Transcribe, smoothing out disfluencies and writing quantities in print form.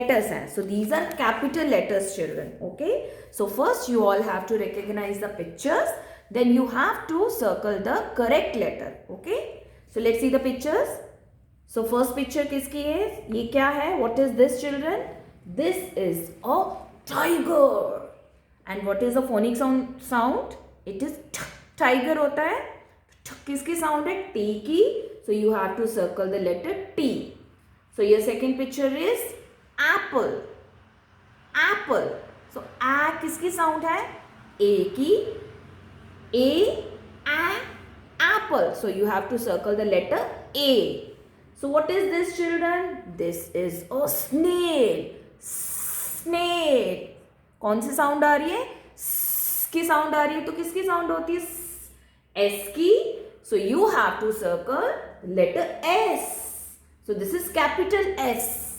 letters हैं. So these are capital letters, children. Okay. So first you all have to recognize the pictures. Then you have to circle the correct letter. Okay. So let's see the pictures. So first picture किसकी है? ये क्या है? What is this, children? This is a tiger. And what is the phonic sound? It is t. Tiger होता है. किसकी sound है? T की. So you have to circle the letter T. So your second picture is apple. Apple. So a किसकी sound है? A की. Apple. So you have to circle the letter A. So what is this, children? This is a snail. Snail. कौन सी sound आ रही है? स की sound आ रही है, तो किसकी साउंड होती है? एस की. So you have to circle letter S. So this is capital S.